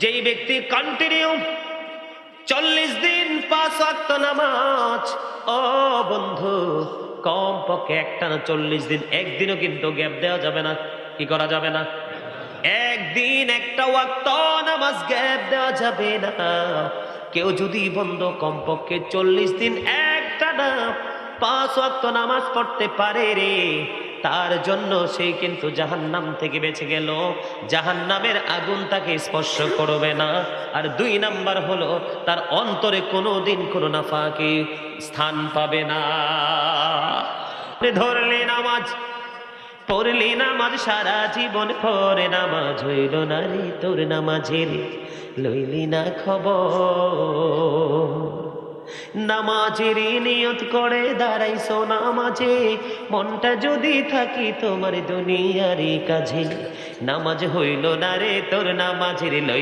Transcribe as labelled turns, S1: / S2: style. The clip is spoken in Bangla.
S1: যেই ব্যক্তি কন্টিনিউ 40 দিন 5 ওয়াক্ত নামাজ, ও বন্ধু, কমপক্ষে একটানা 40 দিন, একদিনও কিন্তু গ্যাপ দেওয়া যাবে না। কি করা যাবে না? একদিন একটা ওয়াক্ত নামাজ গ্যাপ দেওয়া যাবে না। কেউ যদি বন্ধ কমপক্ষে 40 দিন একটানা 5 ওয়াক্ত নামাজ পড়তে পারে রে, তার জন্য সে কিন্তু জাহান্নাম থেকে বেঁচে গেল, জাহান্নামের আগুন তাকে স্পর্শ করবে না। আর 2 নাম্বার হলো তার অন্তরে কোনোদিন কোনো নাফাকি স্থান পাবে না। ধরলে নামাজ, পড়লি নামাজ, সারা জীবন পরে নামাজ হইল না রে তোর নামাজের, লইলি না খবর। নামাজের নিয়ত করে দাঁড়াইছো নামাজে, মনটা যদি থাকি তোমার দুনিয়ারই কাজে, নামাজ হইল না রে তোর নামাজের,